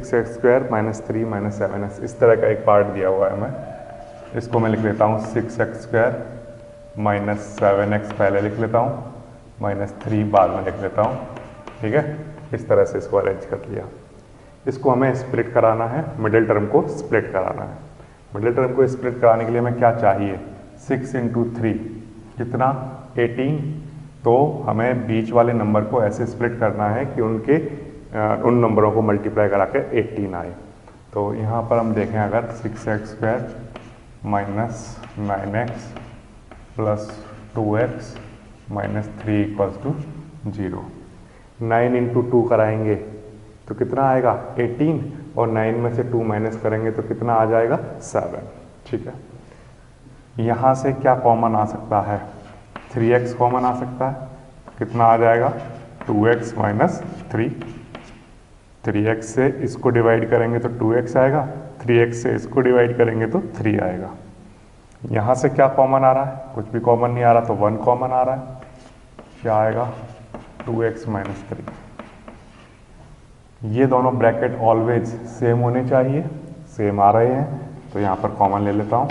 6x² minus 3 minus 7x, इस तरह का एक पार्ट दिया हुआ है। मैं इसको मैं लिख लेता हूँ 6x² माइनस 7x पहले लिख लेता हूँ, माइनस 3 बाद में लिख लेता हूँ। ठीक है, इस तरह से इसको अरेंज कर लिया। इसको हमें स्प्लिट कराना है, मिडिल टर्म को स्प्लिट कराना है। मिडिल टर्म को स्प्लिट कराने के लिए हमें क्या चाहिए, 6 इंटू 3 कितना 18। तो हमें बीच वाले नंबर को ऐसे स्प्लिट करना है कि उन नंबरों को मल्टीप्लाई करा के 18 आए। तो यहाँ पर हम देखें अगर 6x² minus 9x plus 2x minus 3 equals to 0। 9 into 2 कराएंगे तो कितना आएगा 18, और 9 में से 2 माइनस करेंगे तो कितना आ जाएगा 7। ठीक है, यहाँ से क्या कॉमन आ सकता है, 3x कॉमन आ सकता है। कितना आ जाएगा 2x माइनस 3। 3x से इसको डिवाइड करेंगे तो 2x आएगा, 3x से इसको डिवाइड करेंगे तो 3 आएगा। यहाँ से क्या कॉमन आ रहा है, कुछ भी कॉमन नहीं आ रहा, तो 1 कॉमन आ रहा है। क्या आएगा 2x माइनस 3। ये दोनों ब्रैकेट ऑलवेज सेम होने चाहिए, सेम आ रहे हैं, तो यहाँ पर कॉमन ले लेता हूँ।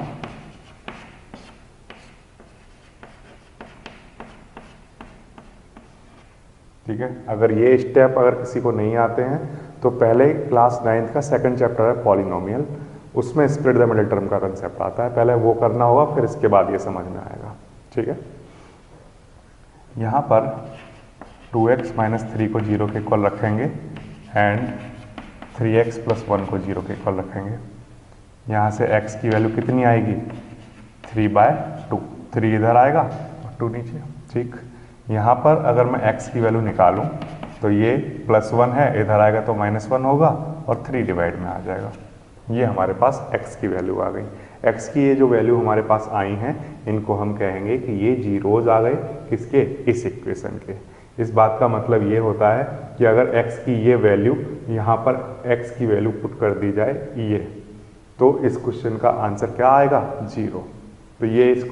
ठीक है, अगर ये स्टेप अगर किसी को नहीं आते हैं तो पहले क्लास 9th का सेकंड चैप्टर है पॉलिनोमियल, उसमें स्प्लिट द मिडिल टर्म का कंसेप्ट आता है, पहले वो करना होगा, फिर इसके बाद ये समझ में आएगा। ठीक है, यहाँ पर 2x माइनस 3 को 0 के इक्वल रखेंगे एंड 3x प्लस 1 को 0 के इक्वल रखेंगे। यहाँ से x की वैल्यू कितनी आएगी 3/2, 3 इधर आएगा और 2 नीचे। ठीक, यहाँ पर अगर मैं x की वैल्यू निकालूं तो ये +1 है, इधर आएगा तो -1 होगा और 3 डिवाइड में आ जाएगा। ये हमारे पास x की वैल्यू आ गई। x की ये जो वैल्यू हमारे पास आई हैं, इनको हम कहेंगे कि ये जीरोज आ गए, किसके, इस इक्वेशन के। इस बात का मतलब ये होता है कि अगर x की ये वैल्यू यहाँ पर x की वैल्यू पुट कर दी जाए ये, तो इस क्वेश्चन का आंसर क्या आएगा 0। तो ये इस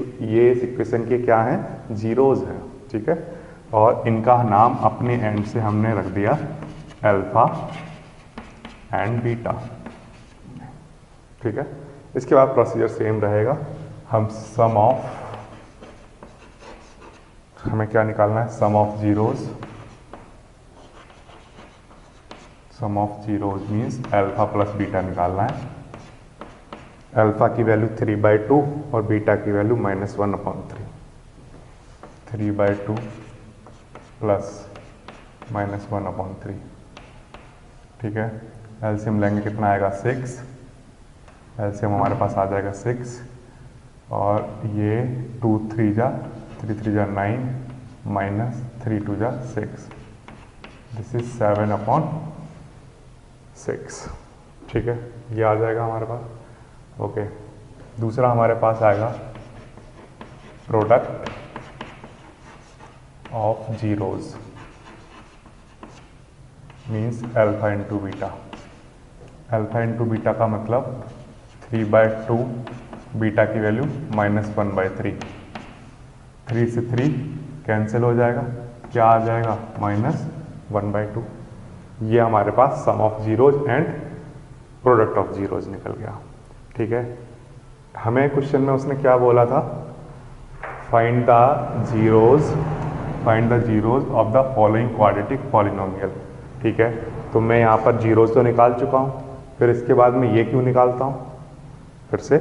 इक्वेशन के क्या हैं, जीरोज हैं। ठीक है, और इनका नाम अपने एंड से हमने रख दिया अल्फा एंड बीटा। ठीक है, इसके बाद प्रोसीजर सेम रहेगा। हम हमें क्या निकालना है, sum of zeros means alpha plus beta निकालना है। अल्फा की वैल्यू 3/2 और बीटा की वैल्यू -1/3। 3/2 प्लस -1/3। ठीक है, एलसीएम लेंगे कितना आएगा 6, एलसीएम हमारे पास आ जाएगा 6, और ये 2 3 जा 9 माइनस 3 2 जा 6, दिस इज 7/6। ठीक है, ये आ जाएगा हमारे पास। ओके, दूसरा हमारे पास आएगा product of zeros means alpha into beta. Alpha into beta का मतलब 3/2, बीटा की वैल्यू -1/3। 3 से 3 कैंसिल हो जाएगा, क्या आ जाएगा -1/2। ये हमारे पास sum of zeros and product of zeros निकल गया। ठीक है, हमें क्वेश्चन में उसने क्या बोला था, find the zeros of the following quadratic polynomial. ठीक है, तो मैं यहाँ पर जीरोज तो निकाल चुका हूँ, फिर इसके बाद में ये क्यों निकालता हूँ, फिर से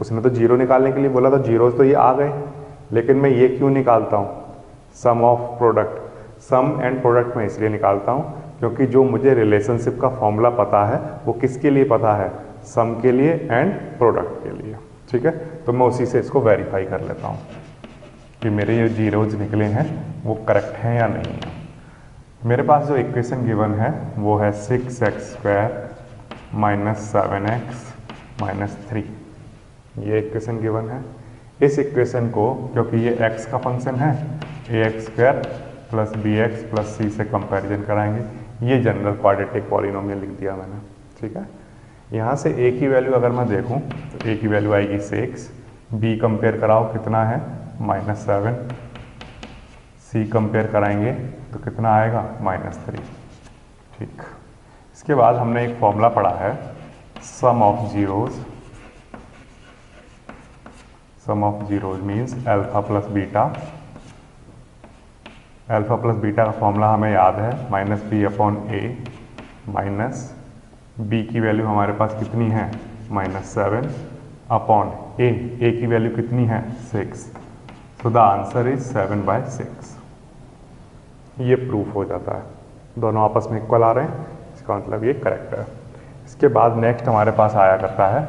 उसने तो जीरो निकालने के लिए बोला था, जीरोज तो ये आ गए, लेकिन मैं ये क्यों निकालता हूँ, sum of product, sum and product में इसलिए निकालता हूँ क्योंकि जो मुझे रिलेशनशिप का फॉर्मूला पता है वो किसके लिए पता है, सम के लिए एंड प्रोडक्ट के लिए। ठीक है, तो मैं उसी से इसको वेरीफाई कर लेता हूँ कि मेरे ये जीरोज निकले हैं वो करेक्ट हैं या नहीं है। मेरे पास जो इक्वेशन गिवन है वो है 6x² माइनस 7x माइनस 3, ये इक्वेशन गिवन है। इस इक्वेशन को, क्योंकि ये x का फंक्शन है, ax² plus bx plus c से कंपैरिजन कराएंगे। ये जनरल क्वाड्रेटिक पॉलिनोमियल लिख दिया मैंने। ठीक है, यहाँ से a की वैल्यू अगर मैं देखूँ तो a की वैल्यू आएगी 6, b कंपेयर कराओ कितना है -7, c कंपेयर कराएंगे तो कितना आएगा -3। ठीक, इसके बाद हमने एक फॉर्मूला पढ़ा है sum of zeros means alpha plus beta. Alpha plus beta का फॉर्मूला हमें याद है -b/a माइनस b की वैल्यू हमारे पास कितनी है -7 अपॉन a की वैल्यू कितनी है 6। So the answer is 7/6। ये प्रूफ हो जाता है, दोनों आपस में इक्वल आ रहे हैं, इसका मतलब ये करेक्ट है। इसके बाद नेक्स्ट हमारे पास आया करता है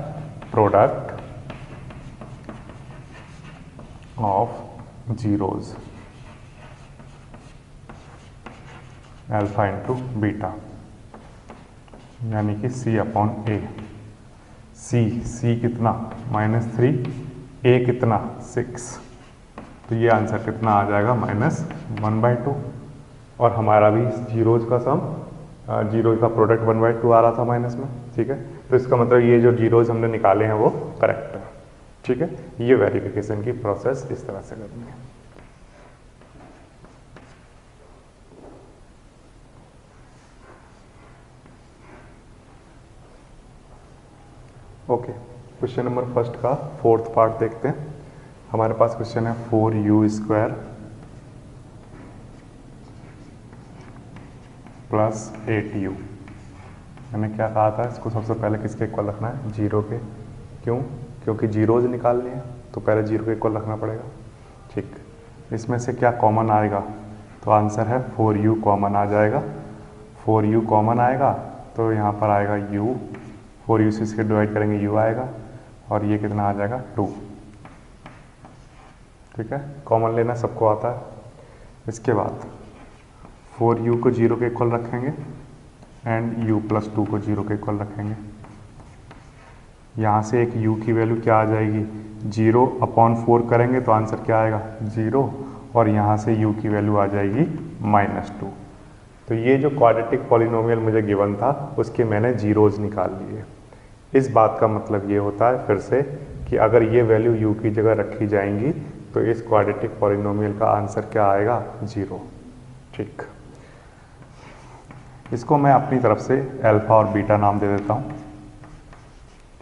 product of zeros alpha into beta, यानी कि c/a। c कितना -3, a कितना 6, तो ये आंसर कितना आ जाएगा -1/2। और हमारा भी जीरोज का सम, जीरोज का प्रोडक्ट 1/2 आ रहा था माइनस में, ठीक है। तो इसका मतलब ये जो जीरोज हमने निकाले हैं वो करेक्ट है, ठीक है। ये वेरिफिकेशन की प्रोसेस इस तरह से करनी है। ओके, क्वेश्चन नंबर फर्स्ट का फोर्थ पार्ट देखते हैं। हमारे पास क्वेश्चन है 4u² प्लस 8u। मैंने क्या कहा था, इसको सबसे पहले किसके इक्वल रखना है, जीरो के। क्यों? क्योंकि जीरोज निकालने हैं तो पहले जीरो के इक्वल रखना पड़ेगा, ठीक। इसमें से क्या कॉमन आएगा, तो आंसर है 4u कॉमन आ जाएगा। 4u कॉमन आएगा तो यहाँ पर आएगा u, 4u से इसके डिवाइड करेंगे u आएगा, और ये कितना आ जाएगा 2, ठीक है। कॉमन लेना सबको आता है। इसके बाद 4u को 0 के इक्वल रखेंगे एंड u + 2 को 0 के इक्वल रखेंगे। यहाँ से एक u की वैल्यू क्या आ जाएगी, 0/4 करेंगे तो आंसर क्या आएगा 0, और यहाँ से u की वैल्यू आ जाएगी -2। तो ये जो क्वाड्रेटिक पॉलिनोमियल मुझे गिवन था उसके मैंने जीरोज निकाल लिए। इस बात का मतलब ये होता है फिर से कि अगर ये वैल्यू u की जगह रखी जाएंगी तो इस क्वाड्रेटिक पॉलिनोमियल का आंसर क्या आएगा 0, ठीक। इसको मैं अपनी तरफ से अल्फा और बीटा नाम दे देता हूँ,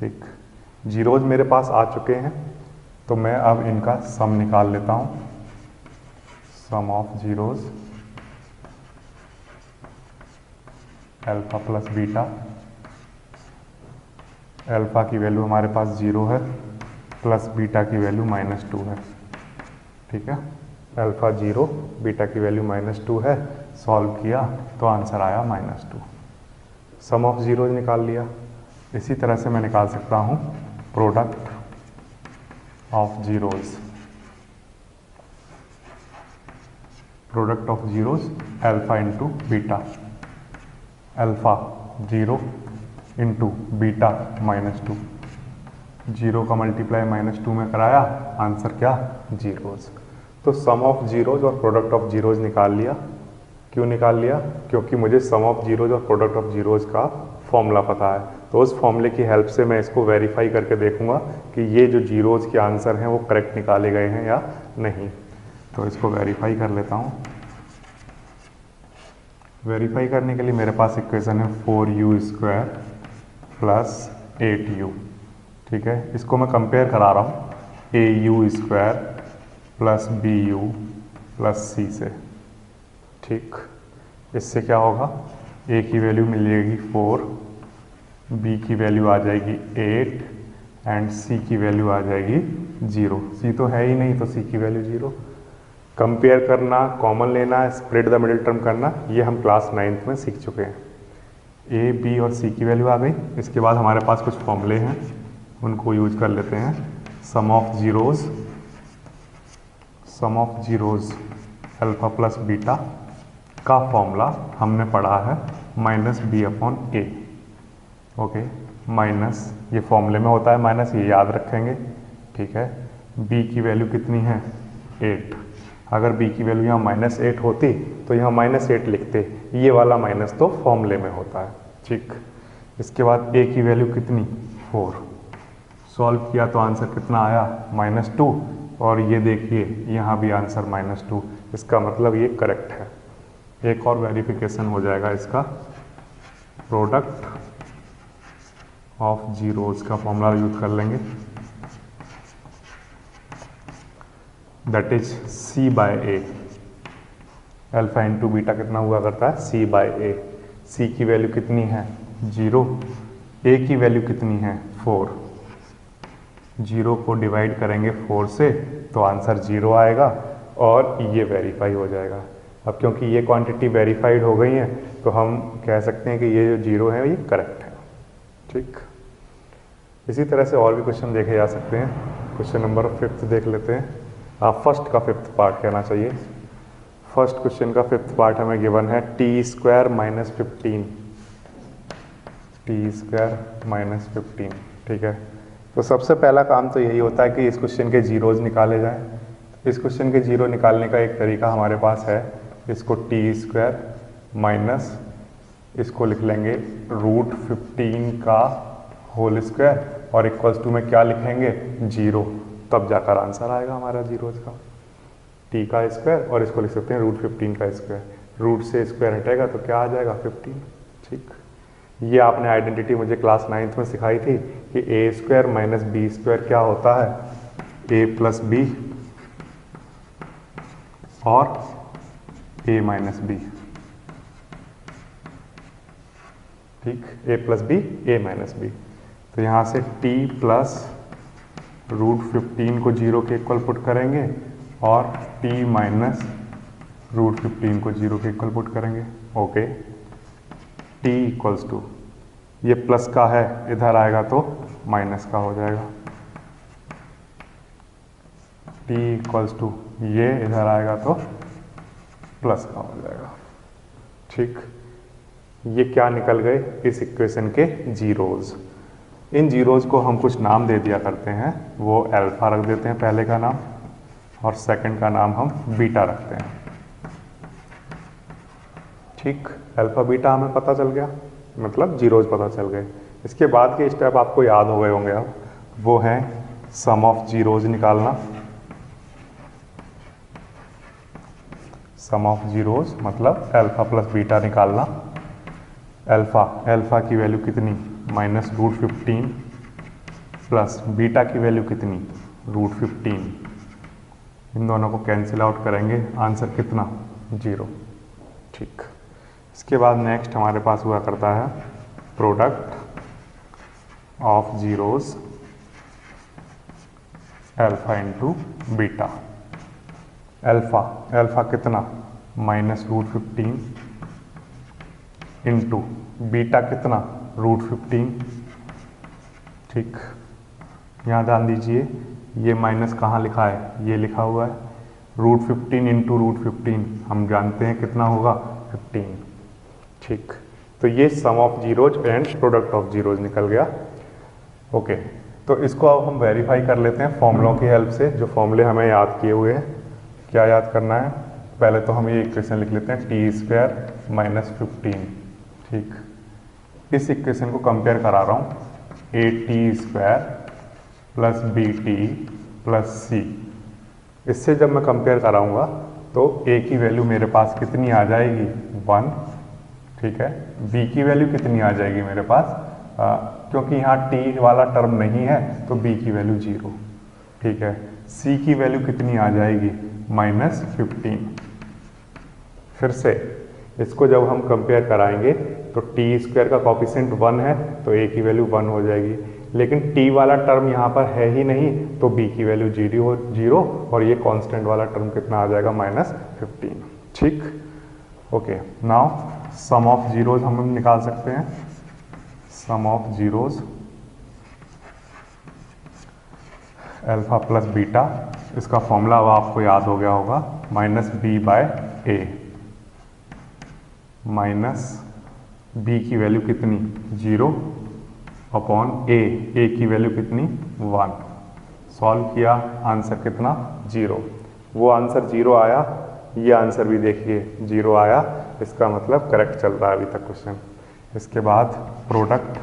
ठीक। जीरोज मेरे पास आ चुके हैं तो मैं अब इनका सम निकाल लेता हूँ। Sum of zeros alpha plus beta. Alpha की वैल्यू हमारे पास 0 है, प्लस बीटा की वैल्यू -2 है, ठीक है। अल्फा 0, बीटा की वैल्यू -2 है। सॉल्व किया तो आंसर आया -2। सम ऑफ जीरोज निकाल लिया। इसी तरह से मैं निकाल सकता हूँ product of zeros. Product of zeros alpha into beta. Alpha 0 into beta -2। 0 का मल्टीप्लाई -2 में कराया, आंसर क्या जीरोज। तो सम ऑफ जीरोज और प्रोडक्ट ऑफ जीरोज निकाल लिया। क्यों निकाल लिया? क्योंकि मुझे सम ऑफ जीरोज और प्रोडक्ट ऑफ जीरोज का फॉर्मूला पता है। तो उस फॉर्मूले की हेल्प से मैं इसको वेरीफाई करके देखूंगा कि ये जो जीरोज के आंसर हैं वो करेक्ट निकाले गए हैं या नहीं। तो इसको वेरीफाई कर लेता हूँ। वेरीफाई करने के लिए मेरे पास इक्वेशन है 4u² प्लस 8u, ठीक है। इसको मैं कंपेयर करा रहा हूँ au² plus bu plus c से, ठीक। इससे क्या होगा, a की वैल्यू मिल जाएगी 4, b की वैल्यू आ जाएगी 8 एंड c की वैल्यू आ जाएगी 0। c तो है ही नहीं तो c की वैल्यू 0। कंपेयर करना, कॉमन लेना, स्प्लिट द मिडिल टर्म करना, ये हम क्लास 9th में सीख चुके हैं। a, b और c की वैल्यू आ गई। इसके बाद हमारे पास कुछ फॉर्मूले हैं, उनको यूज कर लेते हैं। Sum of zeros alpha plus beta का फॉर्मूला हमने पढ़ा है -b/a, ओके। माइनस ये फॉर्मूले में होता है माइनस, ये याद रखेंगे, ठीक है। b की वैल्यू कितनी है 8। अगर b की वैल्यू यहाँ -8 होती तो यहाँ -8 लिखते, ये वाला माइनस तो फॉर्मूले में होता है, ठीक। इसके बाद a की वैल्यू कितनी 4। सॉल्व किया तो आंसर कितना आया -2, और ये देखिए यहाँ भी आंसर -2। इसका मतलब ये करेक्ट है। एक और वेरिफिकेशन हो जाएगा इसका। प्रोडक्ट ऑफ जीरोज का फॉर्मूला यूज कर लेंगे, that is C by A. Alpha into beta कितना हुआ करता है, सी बाय ए। सी की वैल्यू कितनी है, 0। ए की वैल्यू कितनी है, 4। 0 को डिवाइड करेंगे 4 से तो आंसर 0 आएगा और ये वेरीफाई हो जाएगा। अब क्योंकि ये क्वांटिटी वेरीफाइड हो गई है तो हम कह सकते हैं कि ये जो 0 है ये करेक्ट है। ठीक, इसी तरह से और भी क्वेश्चन देखे जा सकते हैं। क्वेश्चन नंबर 5 देख लेते हैं। आप फर्स्ट का 5th पार्ट कहना चाहिए। फर्स्ट क्वेश्चन का 5th पार्ट हमें गिवन है t² माइनस 15, t² माइनस 15। ठीक है, तो सबसे पहला काम तो यही होता है कि इस क्वेश्चन के जीरोज निकाले जाएं। इस क्वेश्चन के जीरो निकालने का एक तरीका हमारे पास है, इसको t² माइनस, इसको लिख लेंगे √15 का होल स्क्वायर और इक्वल्स टू में क्या लिखेंगे, 0, तब जाकर आंसर आएगा हमारा जीरोज का। t का स्क्वायर और इसको लिख सकते हैं √15 का स्क्वायर। रूट से स्क्वायर हटेगा तो क्या आ जाएगा, 15। ठीक, ये आपने आइडेंटिटी मुझे क्लास 9th में सिखाई थी कि a² माइनस b² क्या होता है, a प्लस बी और a माइनस बी। ठीक, a plus B, a minus B. तो यहाँ से t प्लस √15 को 0 के इक्वल पुट करेंगे और t माइनस √15 को 0 के इक्वल पुट करेंगे। ओके, t इक्वल्स टू, ये प्लस का है, इधर आएगा तो माइनस का हो जाएगा। t इक्वल्स टू, ये इधर आएगा तो प्लस का हो जाएगा। ठीक, ये क्या निकल गए, इस इक्वेशन के जीरोज। इन जीरोज को हम कुछ नाम दे दिया करते हैं, वो अल्फा रख देते हैं पहले का नाम और सेकंड का नाम हम बीटा रखते हैं। ठीक, अल्फा बीटा हमें पता चल गया, मतलब जीरोज पता चल गए। इसके बाद के स्टेप आपको याद हो गए होंगे, अब वो है सम ऑफ जीरोज निकालना। सम ऑफ जीरोज मतलब अल्फा प्लस बीटा निकालना। अल्फा की वैल्यू कितनी, माइनस √15 प्लस बीटा की वैल्यू कितनी, √15। इन दोनों को कैंसिल आउट करेंगे, आंसर कितना, 0। ठीक, इसके बाद नेक्स्ट हमारे पास हुआ करता है product of zeros alpha into beta. Alpha कितना, माइनस √15 इंटू बीटा कितना, √15। ठीक, यहाँ ध्यान दीजिए, ये माइनस कहाँ लिखा है, ये लिखा हुआ है। √15 इंटू √15 हम जानते हैं कितना होगा, 15। ठीक, तो ये sum of zeros and product of zeros निकल गया। ओके, तो इसको अब हम वेरीफाई कर लेते हैं फॉर्मूलों की हेल्प से, जो फॉर्मूले हमें याद किए हुए हैं। क्या याद करना है, पहले तो हम ये इक्वेशन लिख लेते हैं t² माइनस 15। ठीक, इस इक्वेशन को कंपेयर करा रहा हूँ, at² plus bt plus c। इससे जब मैं कंपेयर कराऊंगा तो a की वैल्यू मेरे पास कितनी आ जाएगी, 1। ठीक है, b की वैल्यू कितनी आ जाएगी मेरे पास, क्योंकि यहाँ t वाला टर्म नहीं है तो b की वैल्यू 0। ठीक है, c की वैल्यू कितनी आ जाएगी, -15। फिर से इसको जब हम कंपेयर कराएंगे तो t² का कॉफिशिएंट 1 है तो a की वैल्यू 1 हो जाएगी, लेकिन t वाला टर्म यहाँ पर है ही नहीं तो b की वैल्यू 0 और ये कांस्टेंट वाला टर्म कितना आ जाएगा, -15। ठीक, okay, now sum of zeros हम निकाल सकते हैं। Sum of zeros alpha plus beta, इसका फॉर्मूला अब आपको याद हो गया होगा, -b/a। माइनस b की वैल्यू कितनी, 0 अपॉन a की वैल्यू कितनी, 1। सॉल्व किया, आंसर कितना, 0। वो आंसर 0 आया, ये आंसर भी देखिए 0 आया, इसका मतलब करेक्ट चल रहा है अभी तक क्वेश्चन। इसके बाद product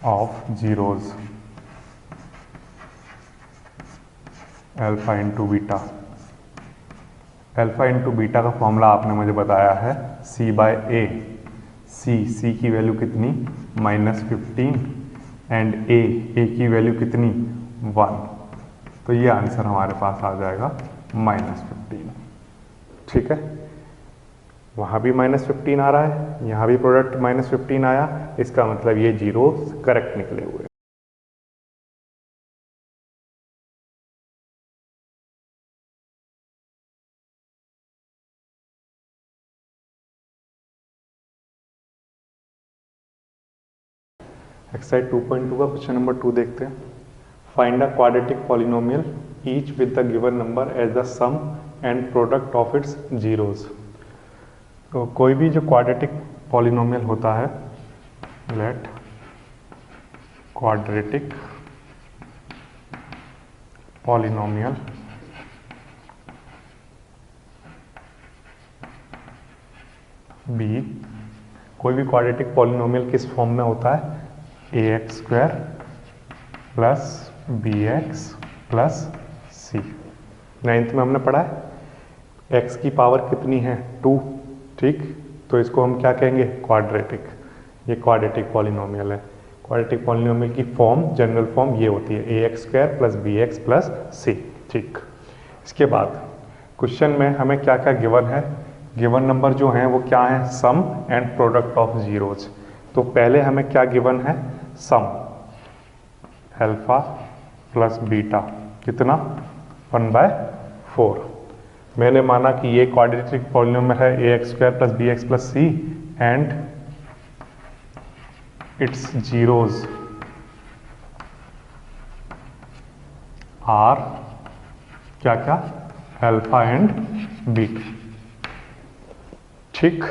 of zeros alpha into beta. Alpha into beta का फॉर्मूला आपने मुझे बताया है C/A। C की वैल्यू कितनी, -15, एंड A की वैल्यू कितनी, 1। तो ये आंसर हमारे पास आ जाएगा -15। ठीक है, वहाँ भी -15 आ रहा है, यहाँ भी प्रोडक्ट -15 आया, इसका मतलब ये जीरो करेक्ट निकले हुए। एक्सरसाइज 2.2 का क्वेश्चन नंबर 2 देखते हैं। Find a quadratic polynomial each with the given number as the sum and product of its zeros. तो कोई भी जो क्वाड्रेटिक पॉलिनोमियल होता है, लेट क्वाड्रेटिक पॉलिनोमियल बी, कोई भी क्वाड्रेटिक पॉलिनोमियल किस फॉर्म में होता है, ax² plus bx plus c। 9th में हमने पढ़ा है x की पावर कितनी है, 2। ठीक, तो इसको हम क्या कहेंगे, क्वाड्रेटिक। ये क्वाड्रेटिक पॉलिनोमियल है। क्वाड्रेटिक पॉलिनोमियल की फॉर्म, जनरल फॉर्म ये होती है ax² plus bx plus c। ठीक, इसके बाद क्वेश्चन में हमें क्या क्या गिवन है, गिवन नंबर जो हैं वो क्या है, सम एंड प्रोडक्ट ऑफ जीरोज। तो पहले हमें क्या गिवन है, सम अल्फा प्लस बीटा कितना, 1/4। मैंने माना कि ये क्वाड्रेटिक पॉलिनोमियल है ax² plus bx plus c and its zeros are क्या क्या, अल्फा एंड बीटा। ठीक,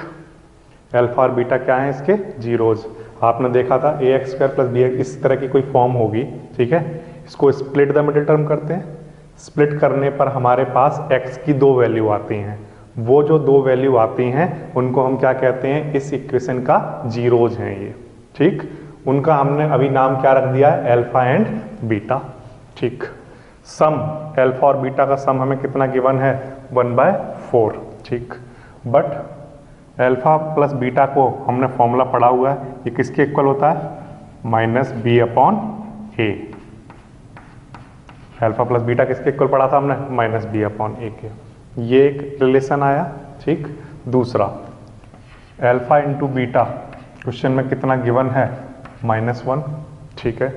अल्फा और बीटा क्या है इसके, जीरोज। आपने देखा था ax² प्लस bx, इस तरह की कोई फॉर्म होगी। ठीक है, इसको स्प्लिट द मिडिल टर्म करते हैं। स्प्लिट करने पर हमारे पास x की 2 वैल्यू आती हैं। वो जो 2 वैल्यू आती हैं उनको हम क्या कहते हैं, इस इक्वेशन का जीरोज हैं ये। ठीक, उनका हमने अभी नाम क्या रख दिया है, अल्फा एंड बीटा। ठीक, सम अल्फा और बीटा का सम हमें कितना गिवन है, 1/4। ठीक, बट अल्फा प्लस बीटा को हमने फॉर्मूला पढ़ा हुआ है, ये किसके इक्वल होता है, -b/a। अल्फा प्लस बीटा किसके इक्वल पढ़ा था हमने, -b/a के। ये एक रिलेशन आया। ठीक, दूसरा अल्फा इंटू बीटा क्वेश्चन में कितना गिवन है, -1। ठीक है,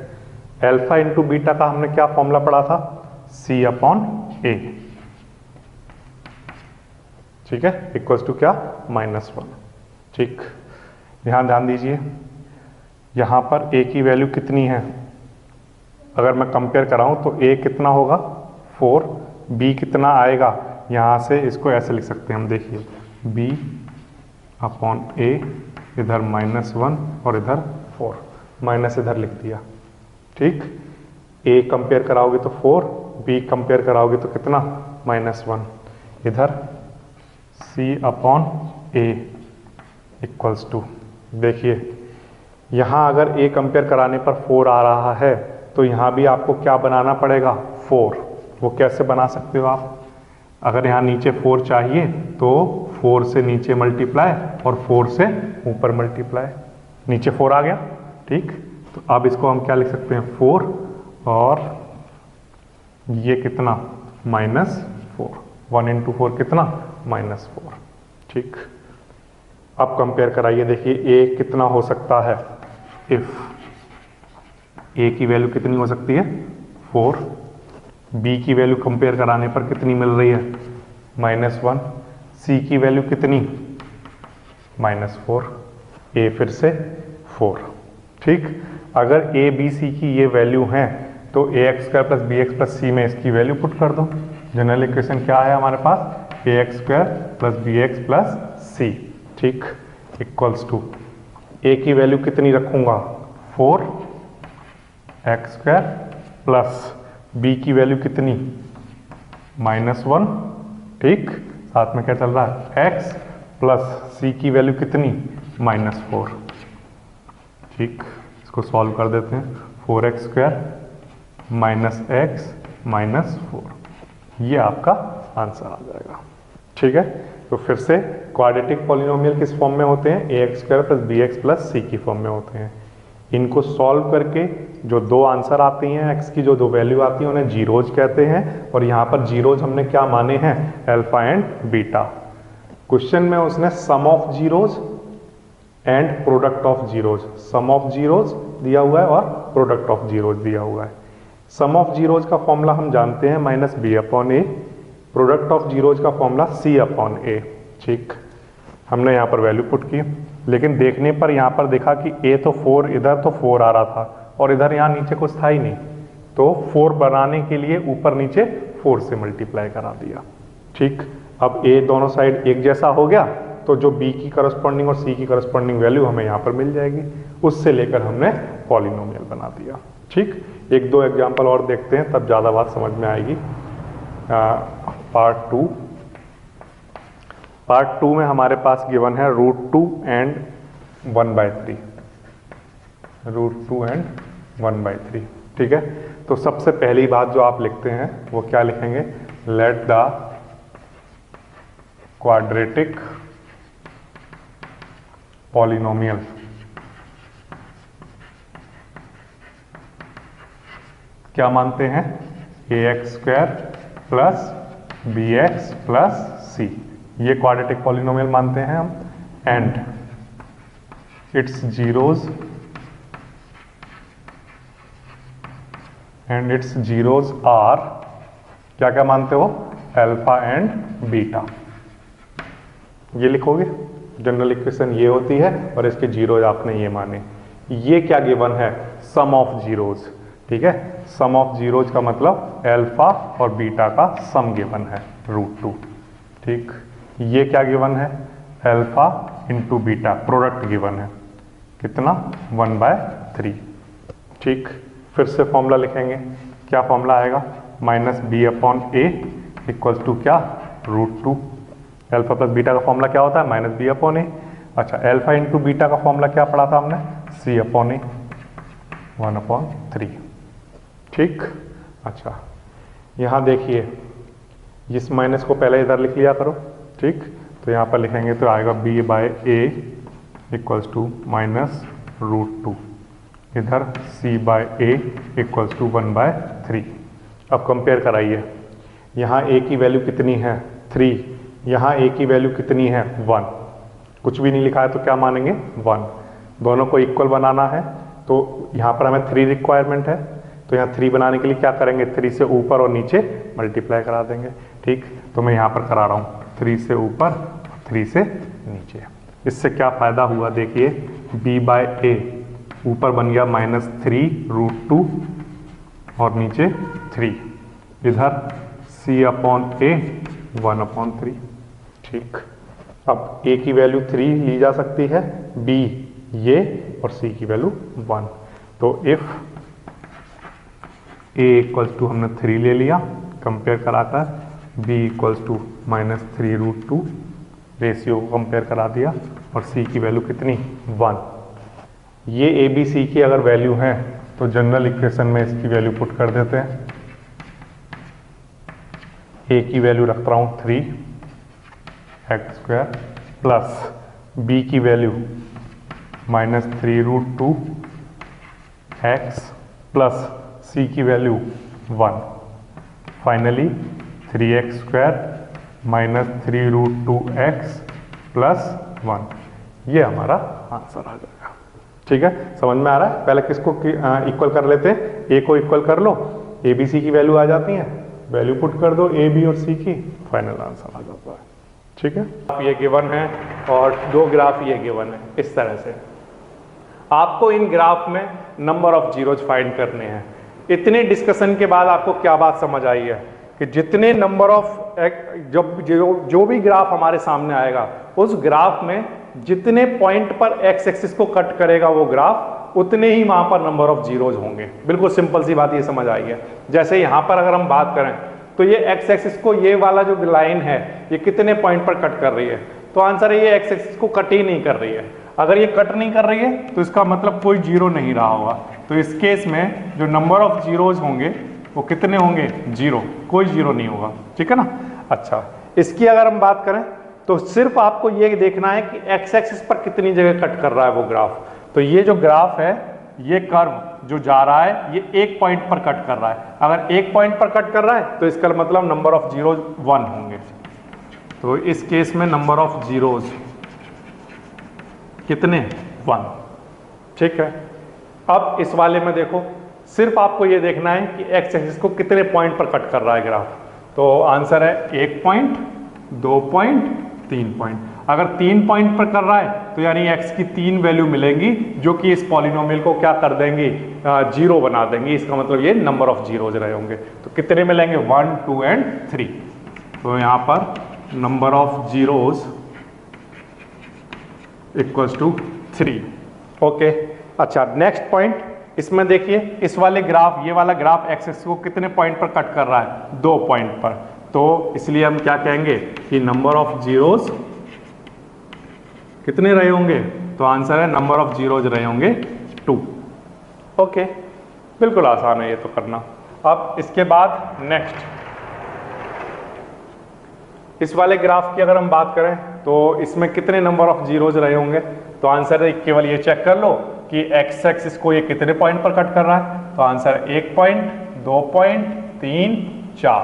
अल्फा इंटू बीटा का हमने क्या फॉर्मूला पढ़ा था, c/a। ठीक है, इक्वल्स टू क्या, -1। ठीक, ध्यान दीजिए, यहाँ पर a की वैल्यू कितनी है, अगर मैं कंपेयर कराऊं तो a कितना होगा, 4, b कितना आएगा, यहाँ से इसको ऐसे लिख सकते हैं हम, देखिए b/a, इधर -1 और इधर 4, माइनस इधर लिख दिया। ठीक, a कंपेयर कराओगे तो 4, b कंपेयर कराओगे तो कितना, -1, इधर c/a इक्वल्स टू, देखिए यहाँ अगर a कंपेयर कराने पर 4 आ रहा है तो यहाँ भी आपको क्या बनाना पड़ेगा, 4। वो कैसे बना सकते हो आप, अगर यहाँ नीचे 4 चाहिए तो 4 से नीचे मल्टीप्लाई और 4 से ऊपर मल्टीप्लाई, नीचे 4 आ गया। ठीक, तो अब इसको हम क्या लिख सकते हैं, 4 और ये कितना, -4, 1 × 4 कितना, -4। ठीक, अब कंपेयर कराइए, देखिए a कितना हो सकता है, इफ a की वैल्यू कितनी हो सकती है, 4, b की वैल्यू कंपेयर कराने पर कितनी मिल रही है, -1, c की वैल्यू कितनी, -4, a फिर से 4। ठीक, अगर a b c की ये वैल्यू हैं तो ax² plus bx plus c में इसकी वैल्यू पुट कर दो। जनरल इक्वेशन क्या है हमारे पास, ax² plus bx plus c। ठीक, इक्वल्स टू a की वैल्यू कितनी रखूंगा, 4, x² प्लस b की वैल्यू कितनी, -1। ठीक, साथ में क्या चल रहा है, x प्लस c की वैल्यू कितनी, -4। ठीक, इसको सॉल्व कर देते हैं, 4x² - x - 4, ये आपका आंसर आ जाएगा। ठीक है, तो फिर से क्वाड्रेटिक पॉलिनोमियल किस फॉर्म में होते हैं, ax² + bx + c की फॉर्म में होते हैं। इनको सॉल्व करके जो दो आंसर आती हैं, x की जो दो वैल्यू आती हैं उन्हें जीरोज कहते हैं, और यहाँ पर जीरोज हमने क्या माने हैं, अल्फा एंड बीटा। क्वेश्चन में उसने sum of zeros and product of zeros, sum of zeros दिया हुआ है और प्रोडक्ट ऑफ जीरोज दिया हुआ है। सम ऑफ जीरोज का फॉर्मूला हम जानते हैं -b/a, प्रोडक्ट ऑफ जीरोज का फॉर्मूला c/a। ठीक, हमने यहाँ पर वैल्यू पुट की, लेकिन देखने पर यहाँ पर देखा कि a तो 4, इधर तो 4 आ रहा था और इधर यहाँ नीचे कुछ था ही नहीं, तो 4 बनाने के लिए ऊपर नीचे 4 से मल्टीप्लाई करा दिया। ठीक, अब a दोनों साइड एक जैसा हो गया, तो जो b की करस्पॉन्डिंग और c की करस्पॉन्डिंग वैल्यू हमें यहाँ पर मिल जाएगी, उससे लेकर हमने पॉलिनोमियल बना दिया। ठीक, एक दो एग्जाम्पल और देखते हैं, तब ज़्यादा बात समझ में आएगी। पार्ट टू में हमारे पास गिवन है √2 एंड 1/3, √2 एंड 1/3। ठीक है, तो सबसे पहली बात जो आप लिखते हैं वो क्या लिखेंगे, लेट द क्वाड्रेटिक पॉलिनोमियल क्या मानते हैं, ax² + bx + c, ये क्वाड्रेटिक पॉलिनोमियल मानते हैं हम, एंड इट्स जीरोज आर क्या क्या मानते हो, अल्फा एंड बीटा। ये लिखोगे, जनरल इक्वेशन ये होती है और इसके जीरोज आपने ये माने। ये क्या गिवन है, सम ऑफ जीरोज। ठीक है, सम ऑफ जीरोज का मतलब अल्फा और बीटा का सम गिवन है √2। ठीक, ये क्या गिवन है, alpha into beta, product given है कितना, 1/3। ठीक, फिर से फॉर्मूला लिखेंगे, क्या फॉर्मूला आएगा, -b/a इक्वल्स टू क्या, √2। अल्फा प्लस बीटा का फॉर्मूला क्या होता है, -b/a। अच्छा, अल्फा इंटू बीटा का फॉर्मूला क्या पढ़ा था हमने, c/a, 1/3। ठीक, अच्छा यहाँ देखिए, इस माइनस को पहले इधर लिख लिया करो। ठीक, तो यहाँ पर लिखेंगे तो आएगा b/a इक्वल्स टू -√2, इधर c/a इक्वल्स टू 1/3। अब कंपेयर कराइए, यहाँ a की वैल्यू कितनी है, 3, यहाँ a की वैल्यू कितनी है, 1। कुछ भी नहीं लिखा है तो क्या मानेंगे, 1। दोनों को इक्वल बनाना है तो यहाँ पर हमें 3 रिक्वायरमेंट है, तो यहाँ 3 बनाने के लिए क्या करेंगे, 3 से ऊपर और नीचे मल्टीप्लाई करा देंगे। ठीक, तो मैं यहाँ पर करा रहा हूँ 3 से ऊपर 3 से नीचे। इससे क्या फ़ायदा हुआ, देखिए b/a ऊपर बन गया -3√2 और नीचे 3, इधर c/a 1/3। ठीक, अब a की वैल्यू 3 ली जा सकती है, b ये और c की वैल्यू 1। तो इफ a इक्वल्स टू हमने 3 ले लिया, कंपेयर कराकर b इक्वल्स टू -3√2, रेशियो को कंपेयर करा दिया, और c की वैल्यू कितनी, 1। ये a b c की अगर वैल्यू है तो जनरल इक्वेशन में इसकी वैल्यू पुट कर देते हैं। a की वैल्यू रख रहा हूँ 3x² प्लस b की वैल्यू -3√2x प्लस c की value 1। Finally 3x² -3√2x plus 1, ये हमारा आंसर आ जाएगा। ठीक है, समझ में आ रहा है। पहले किसको इक्वल कर लेते हैं, a को इक्वल कर लो, a b c की वैल्यू आ जाती है, वैल्यू पुट कर दो a b और c की, फाइनल आंसर आ जाता है। ठीक है, ये गिवन है और 2 ग्राफ ये गिवन है। इस तरह से आपको इन ग्राफ में नंबर ऑफ जीरोज फाइंड करने हैं। इतने डिस्कशन के बाद आपको क्या बात समझ आई है कि जितने नंबर ऑफ जो भी ग्राफ हमारे सामने आएगा, उस ग्राफ में जितने पॉइंट पर एक्स एक्सिस को कट करेगा वो ग्राफ, उतने ही वहां पर नंबर ऑफ जीरोज होंगे। बिल्कुल सिंपल सी बात ये समझ आई है। जैसे यहां पर अगर हम बात करें तो ये एक्स एक्सिस को, ये वाला जो लाइन है, ये कितने पॉइंट पर कट कर रही है, तो आंसर है ये एक्स एक्सिस को कट ही नहीं कर रही है। अगर ये कट नहीं कर रही है तो इसका मतलब कोई जीरो नहीं रहा होगा। तो इस केस में जो नंबर ऑफ जीरोज होंगे वो कितने होंगे? 0, कोई 0 नहीं होगा, ठीक है ना। अच्छा, इसकी अगर हम बात करें तो सिर्फ आपको ये देखना है कि एक्स एक्सिस पर कितनी जगह कट कर रहा है वो ग्राफ। तो ये जो ग्राफ है, ये कर्व जो जा रहा है ये एक पॉइंट पर कट कर रहा है। अगर एक पॉइंट पर कट कर रहा है तो इसका मतलब नंबर ऑफ जीरोज 1 होंगे। तो इस केस में नंबर ऑफ जीरोज कितने? 1, ठीक है। अब इस वाले में देखो, सिर्फ आपको ये देखना है कि एक्स एक्सिस को कितने पॉइंट पर कट कर रहा है ग्राफ। तो आंसर है 1 पॉइंट, 2 पॉइंट, 3 पॉइंट। अगर 3 पॉइंट पर कर रहा है तो यानी x की 3 वैल्यू मिलेंगी जो कि इस पॉलिनोमियल को क्या कर देंगी? 0 बना देंगी। इसका मतलब ये नंबर ऑफ जीरोज रहे होंगे। तो कितने मिलेंगे? 1, 2 एंड 3। तो यहाँ पर number of zeros equals to 3। Okay, अच्छा नेक्स्ट पॉइंट, इसमें देखिए इस वाले ग्राफ, ये वाला ग्राफ एक्स एक्सिस को कितने पॉइंट पर कट कर रहा है? 2 पॉइंट पर। तो इसलिए हम क्या कहेंगे कि नंबर ऑफ जीरोज कितने रहे होंगे? तो आंसर है नंबर ऑफ जीरोज रहे होंगे 2। ओके, बिल्कुल आसान है ये तो करना। अब इसके बाद नेक्स्ट, इस वाले ग्राफ की अगर हम बात करें तो इसमें कितने नंबर ऑफ जीरोज रहे होंगे? तो आंसर है केवल ये चेक कर लो कि एक्स एक्सिस को ये कितने पॉइंट पर कट कर रहा है। तो आंसर है 1 पॉइंट, 2 पॉइंट, 3, 4,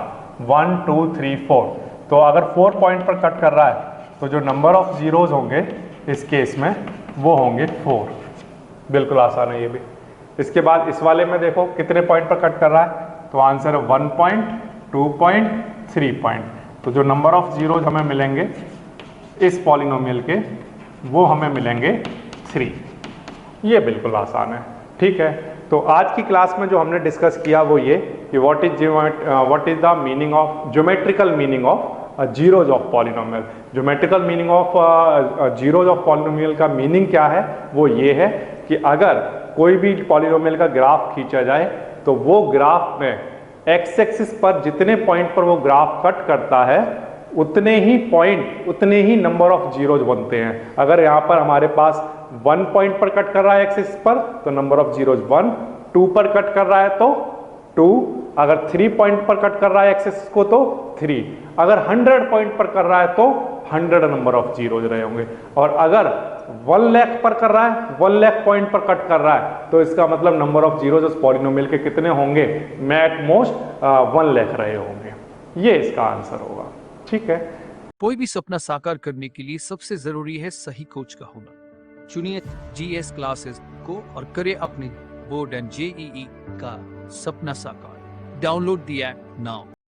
1, 2, 3, 4। तो अगर 4 पॉइंट पर कट कर रहा है तो जो नंबर ऑफ जीरोज होंगे इस केस में वो होंगे 4। बिल्कुल आसान है ये भी। इसके बाद इस वाले में देखो कितने पॉइंट पर कट कर रहा है। तो आंसर है 1 पॉइंट, 2 पॉइंट, 3 पॉइंट। तो जो नंबर ऑफ जीरोज हमें मिलेंगे इस पॉलिनोमियल के वो हमें मिलेंगे 3। ये बिल्कुल आसान है, ठीक है। तो आज की क्लास में जो हमने डिस्कस किया वो ये कि what is the meaning of geometrical meaning of zeros of polynomial. Geometrical meaning of zeros of polynomial का मीनिंग क्या है? वो ये है कि अगर कोई भी पॉलिनोमियल का ग्राफ खींचा जाए तो वो ग्राफ में एक्स एक्सिस पर जितने पॉइंट पर वो ग्राफ कट करता है उतने ही पॉइंट, उतने ही नंबर ऑफ जीरोज बनते हैं। अगर यहाँ पर हमारे पास 1 पॉइंट पर कट कर रहा है एक्सिस पर तो नंबर ऑफ जीरोज 1, 2 पर कट कर रहा है तो 2, अगर 3 पॉइंट पर कट कर रहा है एक्सिस को तो 3, अगर 100 पॉइंट पर कर रहा है तो 100 नंबर ऑफ जीरोज रहे होंगे। और अगर 1 लाख पर कर रहा है, 1 लाख पॉइंट पर कट कर रहा है तो इसका मतलब नंबर ऑफ जीरोज उस पॉलिनोमियल के कितने होंगे? एट मोस्ट 1 लाख रहे होंगे। ये इसका आंसर होगा, ठीक है। कोई भी सपना साकार करने के लिए सबसे जरूरी है सही कोच का होना। चुनिए GS क्लासेस को और करें अपने बोर्ड एंड JEE का सपना साकार। Download the app now.